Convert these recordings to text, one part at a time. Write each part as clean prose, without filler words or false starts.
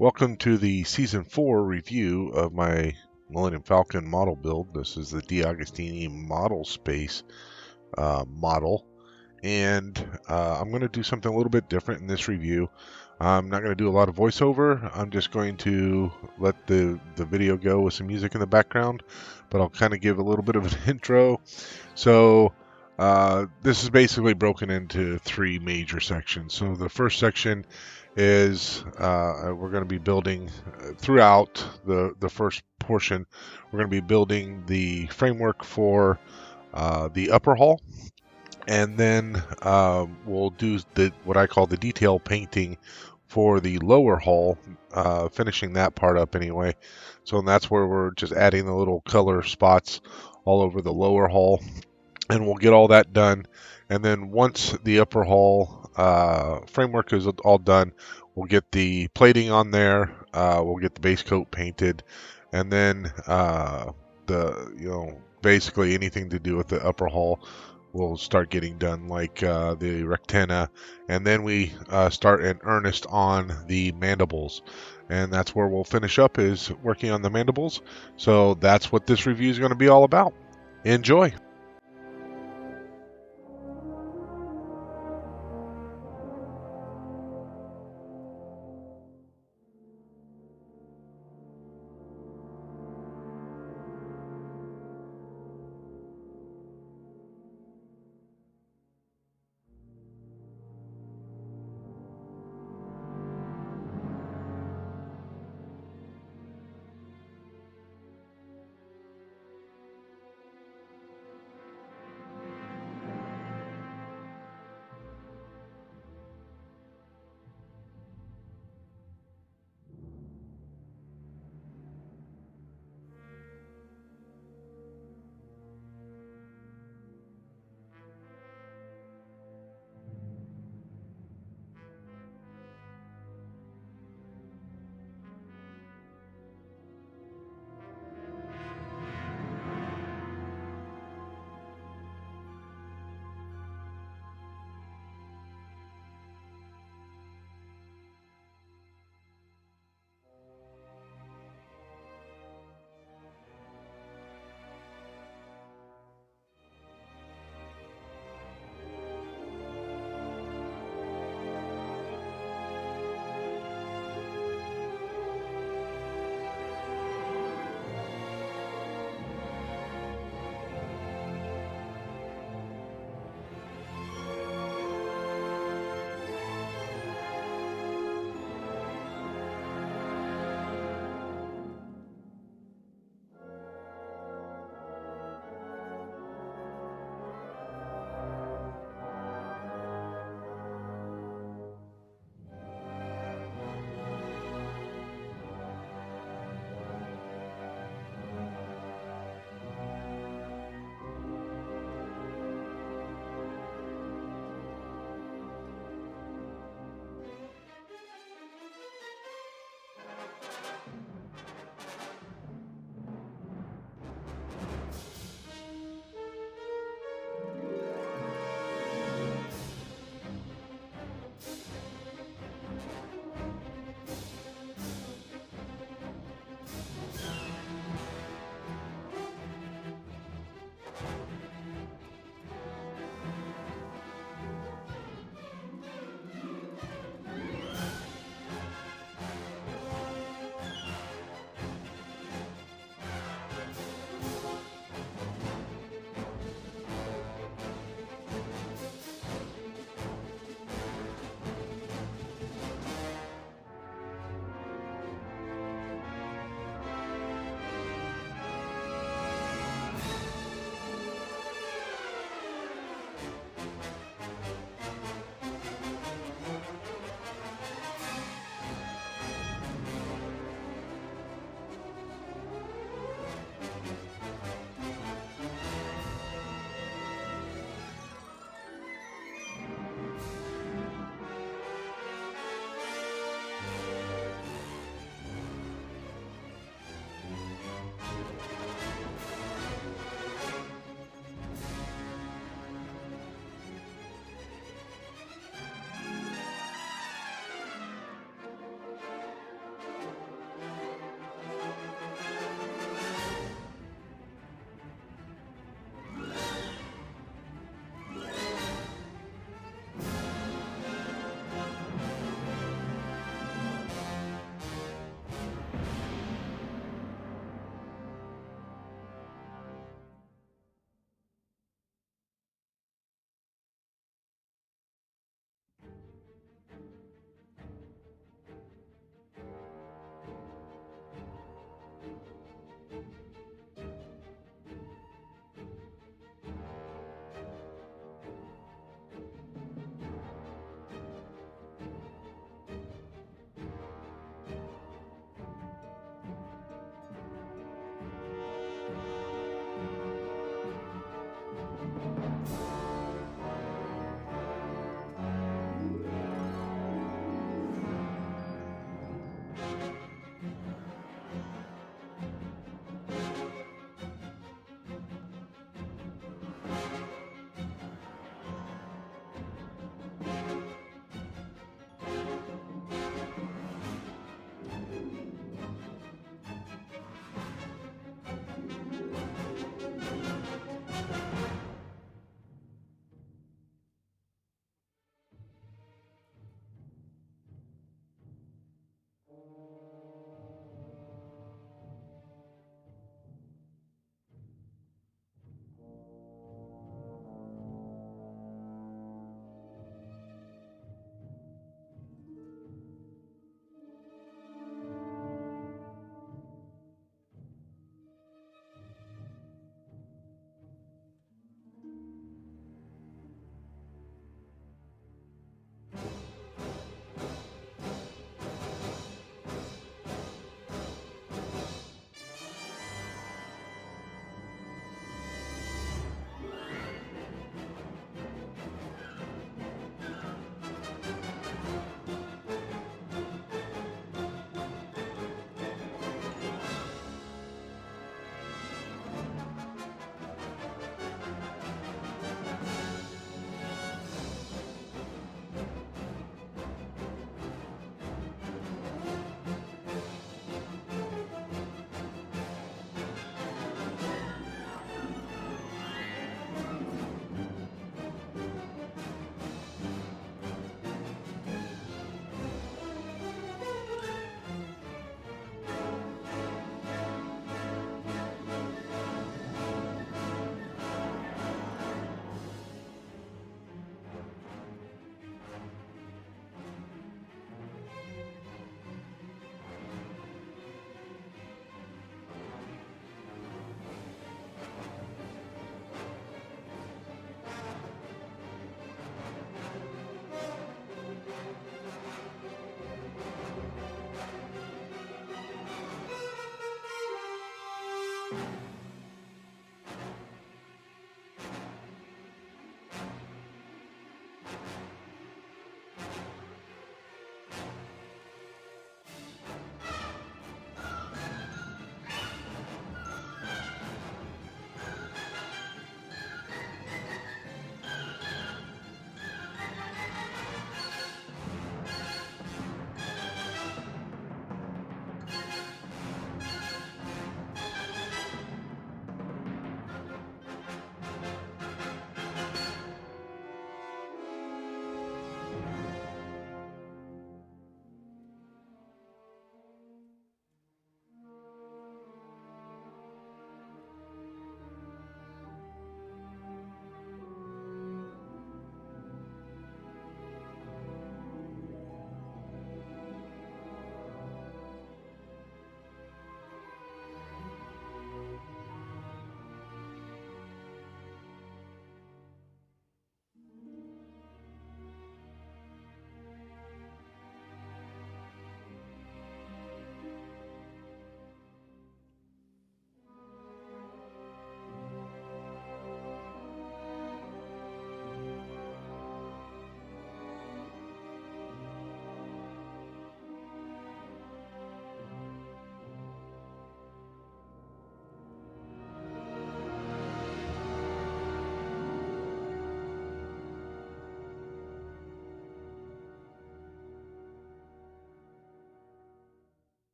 Welcome to the Season 4 review of my Millennium Falcon model build. This is the DeAgostini model space model, and I'm going to do something a little bit different in this review. I'm not going to do a lot of voiceover. I'm just going to let the video go with some music in the background, but I'll kind of give a little bit of an intro. So this is basically broken into three major sections. So the first section is we're going to be building throughout the first portion. We're going to be building the framework for the upper hull, and then we'll do what I call the detail painting for the lower hull, finishing that part up anyway. So that's where we're just adding the little color spots all over the lower hull, and we'll get all that done. And then once the upper hull framework is all done, we'll get the plating on there. We'll get the base coat painted, and then basically anything to do with the upper hull will start getting done, like the rectenna, and then we start in earnest on the mandibles, and that's where we'll finish up, is working on the mandibles. So that's what this review is going to be all about. Enjoy.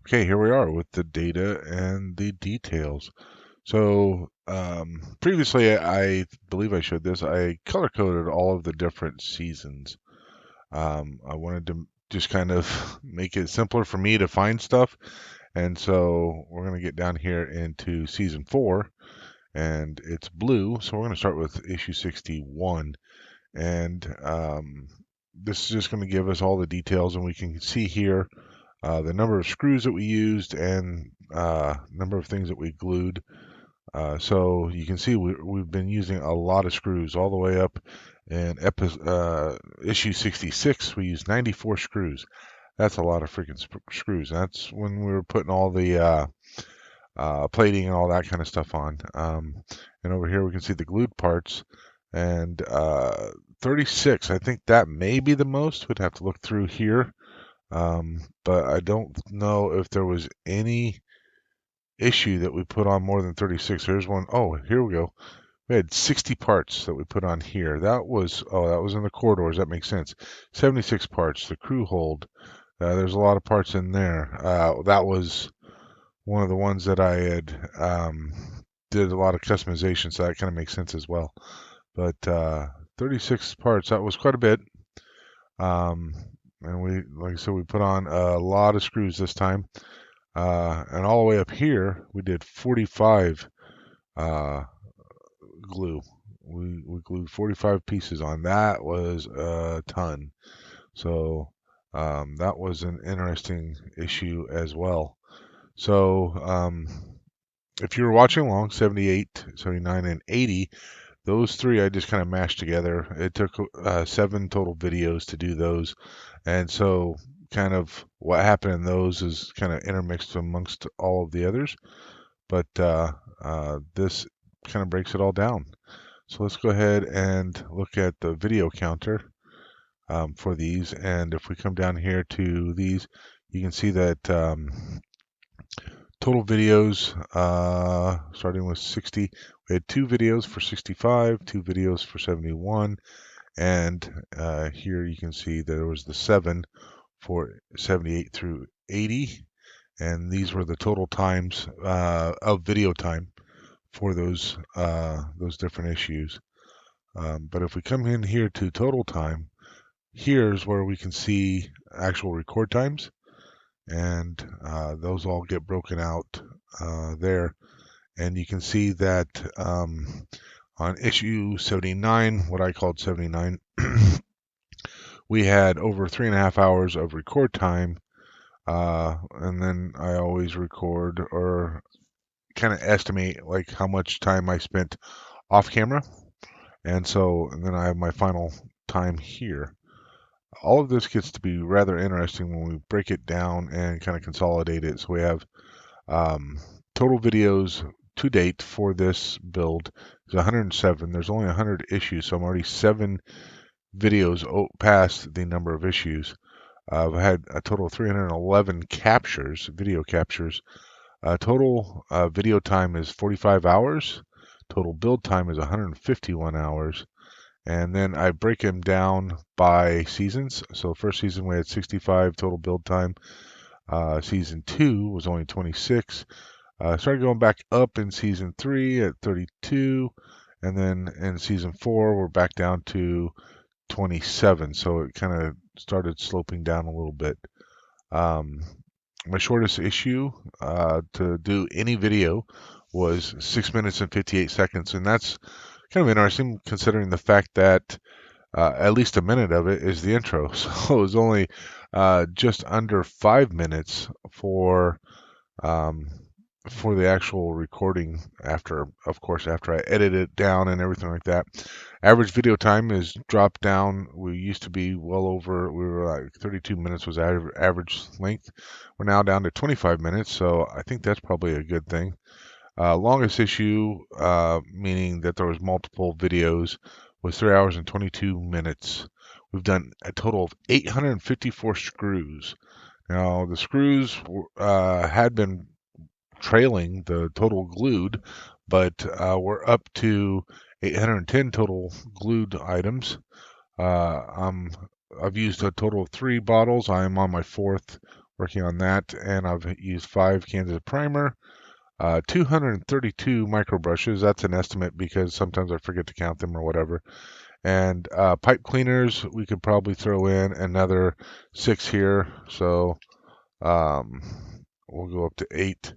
Okay, here we are with the data and the details. So previously, I believe I showed this. I color coded all of the different seasons. I wanted to just kind of make it simpler for me to find stuff. And so we're going to get down here into season 4, and it's blue. So we're going to start with issue 61. And this is just going to give us all the details, and we can see here the number of screws that we used and number of things that we glued. So you can see we've been using a lot of screws all the way up. In issue 66, we used 94 screws. That's a lot of freaking screws. That's when we were putting all the plating and all that kind of stuff on. And over here we can see the glued parts. And 36, I think that may be the most. We'd have to look through here. But I don't know if there was any issue that we put on more than 36. Here's one. Oh, here we go. We had 60 parts that we put on here. That was in the corridors. That makes sense. 76 parts. The crew hold. There's a lot of parts in there. That was one of the ones that I had did a lot of customization, so that kind of makes sense as well. But 36 parts. That was quite a bit. And we, like I said, we put on a lot of screws this time. And all the way up here, we did 45 glue. We glued 45 pieces on. That was a ton. So that was an interesting issue as well. So if you were watching along, 78, 79, and 80, those three I just kind of mashed together. It took 7 total videos to do those. And so kind of what happened in those is kind of intermixed amongst all of the others. But this kind of breaks it all down. So let's go ahead and look at the video counter for these. And if we come down here to these, you can see that total videos, starting with 60, we had 2 videos for 65, 2 videos for 71, and here you can see there was the 7 for 78 through 80, and these were the total times of video time for those different issues. But if we come in here to total time, here's where we can see actual record times, and those all get broken out there. And you can see that on issue 79, what I called 79, we had over 3.5 hours of record time. And then I always record or kind of estimate like how much time I spent off camera. And then I have my final time here. All of this gets to be rather interesting when we break it down and kind of consolidate it. So we have total videos to date for this build is 107. There's only 100 issues, so I'm already 7 videos past the number of issues. I've had a total of 311 captures, video captures. Total video time is 45 hours. Total build time is 151 hours. And then I break them down by seasons. So first season we had 65 total build time. Season 2 was only 26. Started going back up in season 3 at 32. And then in season 4 we're back down to 27. So it kind of started sloping down a little bit. My shortest issue to do any video was 6 minutes and 58 seconds, and that's kind of interesting considering the fact that at least a minute of it is the intro. So it was only just under 5 minutes for the actual recording after, of course, after I edit it down and everything like that. Average video time is dropped down. We used to be well over, we were like 32 minutes was average length. We're now down to 25 minutes, so I think that's probably a good thing. Longest issue, meaning that there was multiple videos, was 3 hours and 22 minutes. We've done a total of 854 screws. Now, the screws had been trailing the total glued, but we're up to 810 total glued items. I've used a total of 3 bottles. I am on my 4th working on that, and I've used 5 cans of primer, 232 micro brushes. That's an estimate because sometimes I forget to count them or whatever. And pipe cleaners, we could probably throw in another 6 here. So um, we'll go up to 8.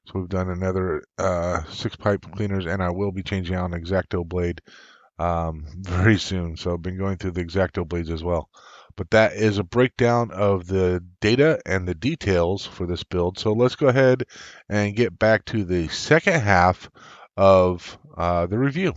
So we've done another 6 pipe cleaners, and I will be changing out an X-Acto blade very soon. So I've been going through the X-Acto blades as well. But that is a breakdown of the data and the details for this build. So let's go ahead and get back to the second half of the review.